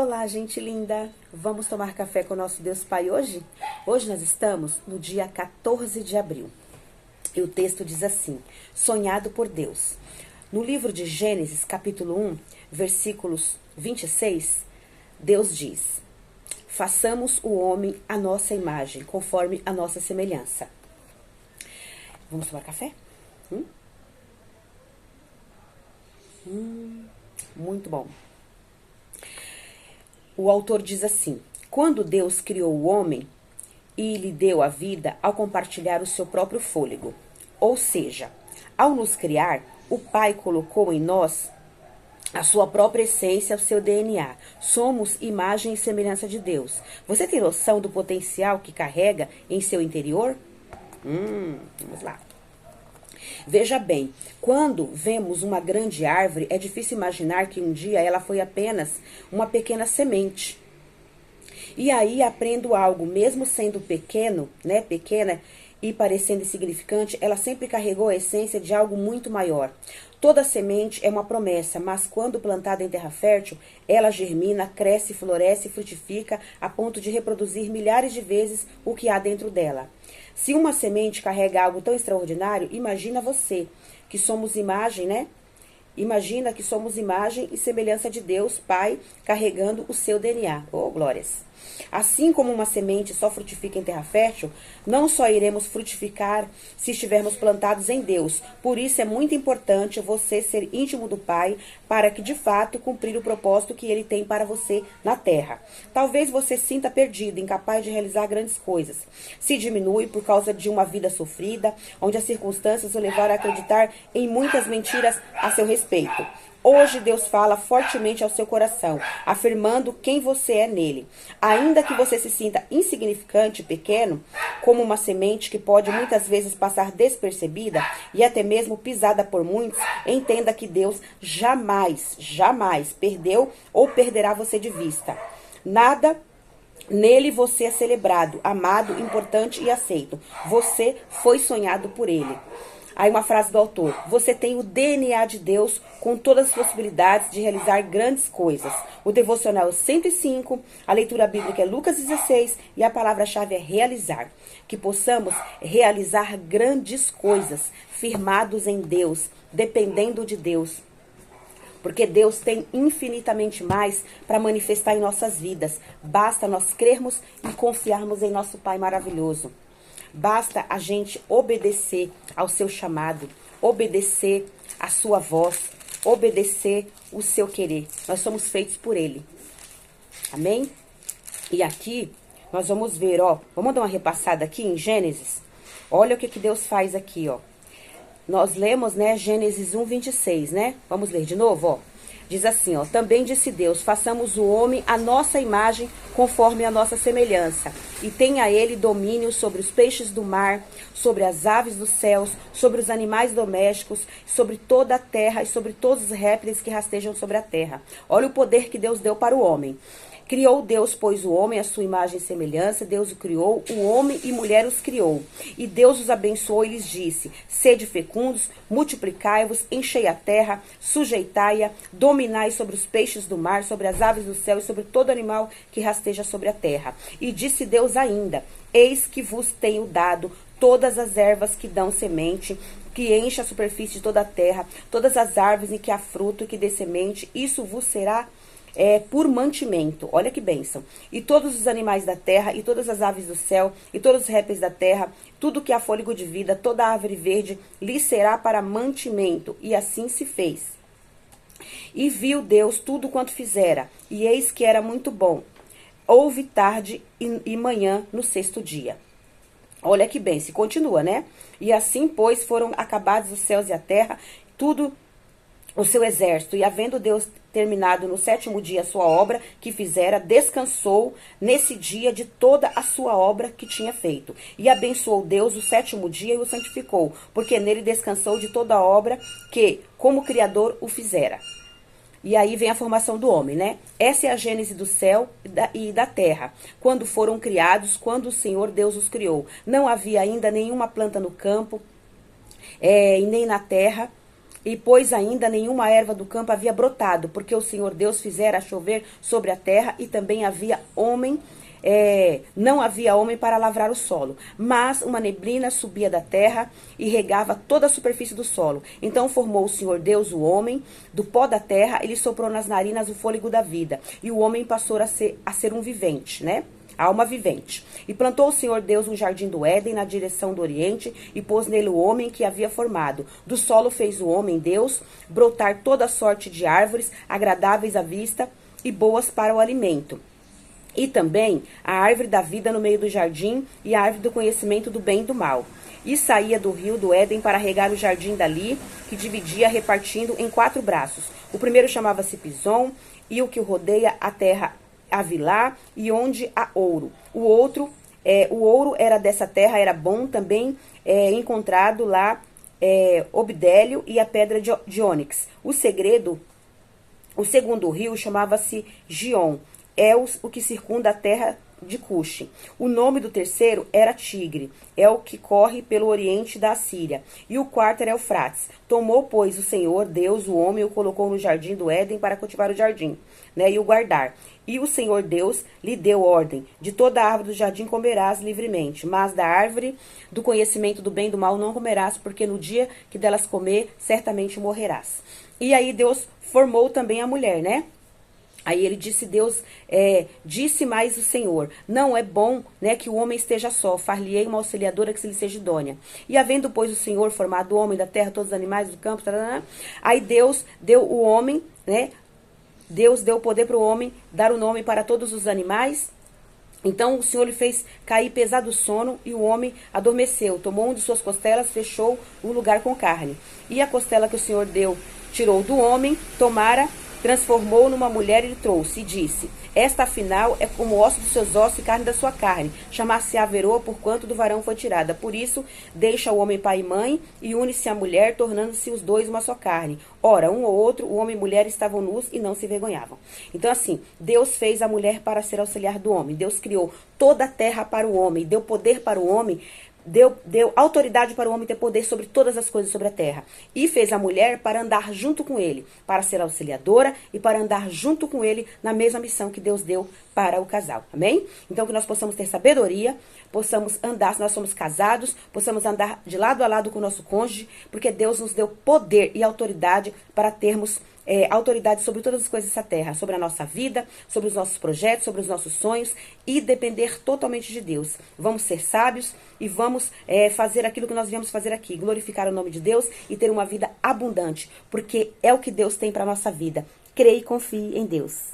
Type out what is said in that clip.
Olá, gente linda! Vamos tomar café com o nosso Deus Pai hoje? Hoje nós estamos no dia 14 de abril. E o texto diz assim: sonhado por Deus. No livro de Gênesis, capítulo 1, versículos 26, Deus diz: façamos o homem à nossa imagem, conforme a nossa semelhança. Vamos tomar café? Muito bom. O autor diz assim: quando Deus criou o homem e lhe deu a vida ao compartilhar o seu próprio fôlego, ou seja, ao nos criar, o Pai colocou em nós a sua própria essência, o seu DNA. Somos imagem e semelhança de Deus. Você tem noção do potencial que carrega em seu interior? Vamos lá. Veja bem, quando vemos uma grande árvore, é difícil imaginar que um dia ela foi apenas uma pequena semente. E aí aprendo algo, mesmo sendo pequena e parecendo insignificante, ela sempre carregou a essência de algo muito maior. Toda semente é uma promessa, mas quando plantada em terra fértil, ela germina, cresce, floresce e frutifica a ponto de reproduzir milhares de vezes o que há dentro dela. Se uma semente carrega algo tão extraordinário, imagina você, que somos imagem, né? Imagina que somos imagem e semelhança de Deus, Pai, carregando o seu DNA. Oh, glórias! Assim como uma semente só frutifica em terra fértil, não só iremos frutificar se estivermos plantados em Deus. Por isso é muito importante você ser íntimo do Pai, para que de fato cumprir o propósito que Ele tem para você na terra. Talvez você se sinta perdido, incapaz de realizar grandes coisas. Se diminui por causa de uma vida sofrida, onde as circunstâncias o levaram a acreditar em muitas mentiras a seu respeito. Hoje Deus fala fortemente ao seu coração, afirmando quem você é nele. Ainda que você se sinta insignificante, pequeno, como uma semente que pode muitas vezes passar despercebida e até mesmo pisada por muitos, entenda que Deus jamais perdeu ou perderá você de vista. Nele você é celebrado, amado, importante e aceito. Você foi sonhado por ele. Aí uma frase do autor: você tem o DNA de Deus com todas as possibilidades de realizar grandes coisas. O devocional 105, a leitura bíblica é Lucas 16 e a palavra-chave é realizar. Que possamos realizar grandes coisas, firmados em Deus, dependendo de Deus. Porque Deus tem infinitamente mais para manifestar em nossas vidas. Basta nós crermos e confiarmos em nosso Pai maravilhoso. Basta a gente obedecer ao seu chamado, obedecer a sua voz, obedecer o seu querer. Nós somos feitos por Ele. Amém? E aqui nós vamos ver, vamos dar uma repassada aqui em Gênesis. Olha o que Deus faz aqui, Nós lemos, Gênesis 1, 26, Vamos ler de novo, Diz assim, também disse Deus: façamos o homem à nossa imagem, conforme a nossa semelhança, e tenha ele domínio sobre os peixes do mar, sobre as aves dos céus, sobre os animais domésticos, sobre toda a terra e sobre todos os répteis que rastejam sobre a terra. Olha o poder que Deus deu para o homem. Criou Deus, pois, o homem à sua imagem e semelhança. Deus o criou, o homem e mulher os criou. E Deus os abençoou e lhes disse: sede fecundos, multiplicai-vos, enchei a terra, sujeitai-a, dominai sobre os peixes do mar, sobre as aves do céu e sobre todo animal que rasteja sobre a terra. E disse Deus ainda: eis que vos tenho dado todas as ervas que dão semente, que enche a superfície de toda a terra, todas as árvores em que há fruto e que dê semente, isso vos será por mantimento. Olha que bênção. E todos os animais da terra, e todas as aves do céu, e todos os répteis da terra, tudo que há fôlego de vida, toda árvore verde, lhe será para mantimento. E assim se fez. E viu Deus tudo quanto fizera, e eis que era muito bom. Houve tarde e manhã no sexto dia. Olha que bem, se continua, E assim, pois, foram acabados os céus e a terra, tudo o seu exército, e havendo Deus terminado no sétimo dia a sua obra que fizera, descansou nesse dia de toda a sua obra que tinha feito. E abençoou Deus o sétimo dia e o santificou, porque nele descansou de toda a obra que, como Criador, o fizera. E aí vem a formação do homem, Essa é a gênese do céu e da terra, quando foram criados, quando o Senhor Deus os criou. Não havia ainda nenhuma planta no campo, e nem na terra, E pois ainda nenhuma erva do campo havia brotado, porque o Senhor Deus fizera chover sobre a terra, e também não havia homem para lavrar o solo, mas uma neblina subia da terra e regava toda a superfície do solo. Então formou o Senhor Deus o homem do pó da terra, ele soprou nas narinas o fôlego da vida, e o homem passou a ser um vivente, né? Alma vivente. E plantou o Senhor Deus um jardim do Éden na direção do Oriente, e pôs nele o homem que havia formado. Do solo fez o homem Deus brotar toda sorte de árvores, agradáveis à vista e boas para o alimento. E também a árvore da vida no meio do jardim, e a árvore do conhecimento do bem e do mal. E saía do rio do Éden para regar o jardim dali, que dividia repartindo em 4 braços. O primeiro chamava-se Pison, e o que rodeia a terra Avilá, e onde há ouro. O ouro era dessa terra, era bom, também encontrado lá obdélio e a pedra de ônix. O segundo rio chamava-se Gion, o que circunda a terra de Cuxi. O nome do terceiro era Tigre, é o que corre pelo oriente da Assíria. E o quarto era Eufrates. Tomou, pois, o Senhor Deus o homem e o colocou no jardim do Éden para cultivar o jardim, né, e o guardar. E o Senhor Deus lhe deu ordem: de toda a árvore do jardim comerás livremente, mas da árvore do conhecimento do bem e do mal não comerás, porque no dia que delas comer, certamente morrerás. E aí Deus formou também a mulher, né? Aí ele disse, disse mais o Senhor: não é bom, né, que o homem esteja só, far-lhe-ei uma auxiliadora que se lhe seja idônea. E havendo, pois, o Senhor formado o homem da terra, todos os animais do campo, aí Deus deu o homem, né, Deus deu o poder para o homem dar o nome para todos os animais. Então o Senhor lhe fez cair pesado sono, e o homem adormeceu. Tomou de suas costelas, fechou o lugar com carne. E a costela que o Senhor tirou do homem, transformou numa mulher e lhe trouxe, e disse: esta afinal é como osso dos seus ossos e carne da sua carne. Chamar-se-á Veroa, porquanto do varão foi tirada. Por isso deixa o homem pai e mãe, e une-se à mulher, tornando-se os dois uma só carne. Ora, um ou outro, o homem e a mulher, estavam nus e não se envergonhavam. Então, assim, Deus fez a mulher para ser auxiliar do homem. Deus criou toda a terra para o homem, deu poder para o homem, deu autoridade para o homem ter poder sobre todas as coisas sobre a terra. E fez a mulher para andar junto com ele, para ser auxiliadora e para andar junto com ele na mesma missão que Deus deu para o casal. Amém? Então que nós possamos ter sabedoria, possamos andar, se nós somos casados, possamos andar de lado a lado com o nosso cônjuge, porque Deus nos deu poder e autoridade para termos autoridade sobre todas as coisas dessa terra, sobre a nossa vida, sobre os nossos projetos, sobre os nossos sonhos, e depender totalmente de Deus. Vamos ser sábios e vamos fazer aquilo que nós viemos fazer aqui, glorificar o nome de Deus e ter uma vida abundante, porque é o que Deus tem para a nossa vida. Creia e confie em Deus.